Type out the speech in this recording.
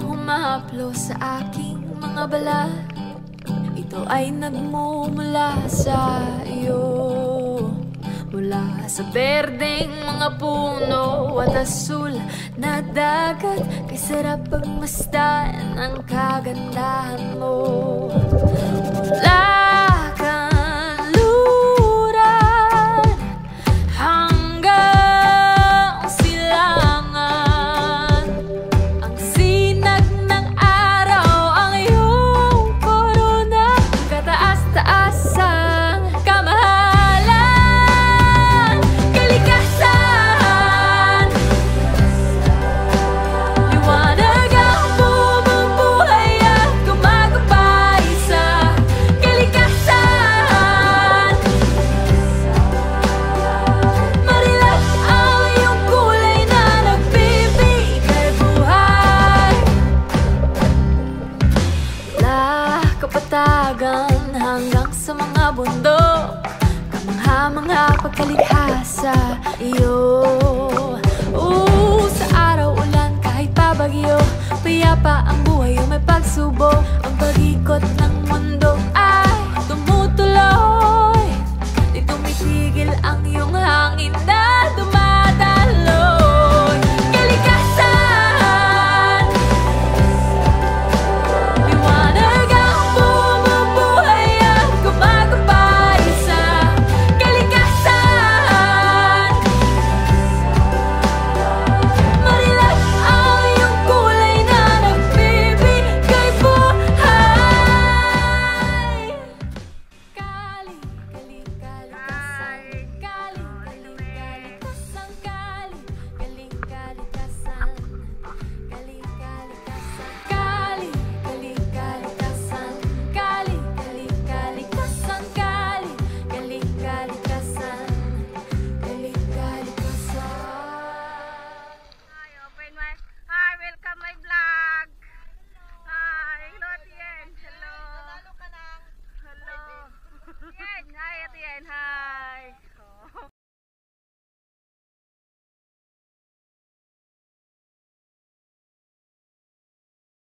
Humahaplo sa aking mga balat, ito ay nagmumula sa iyo. Mula sa berdeng mga puno at asul na dagat, kay sarap pagmasdan ang kagandahan mo. Mula hanggang sa mga bundok, kamangha-mangha pagkalikha sa iyo. Sa araw ulan kahit pabagyo, payapa ang buhay o may pagsubok. Ang pag-ikot ng mundo ay tumutuloy, di tumitigil ang iyong hangin na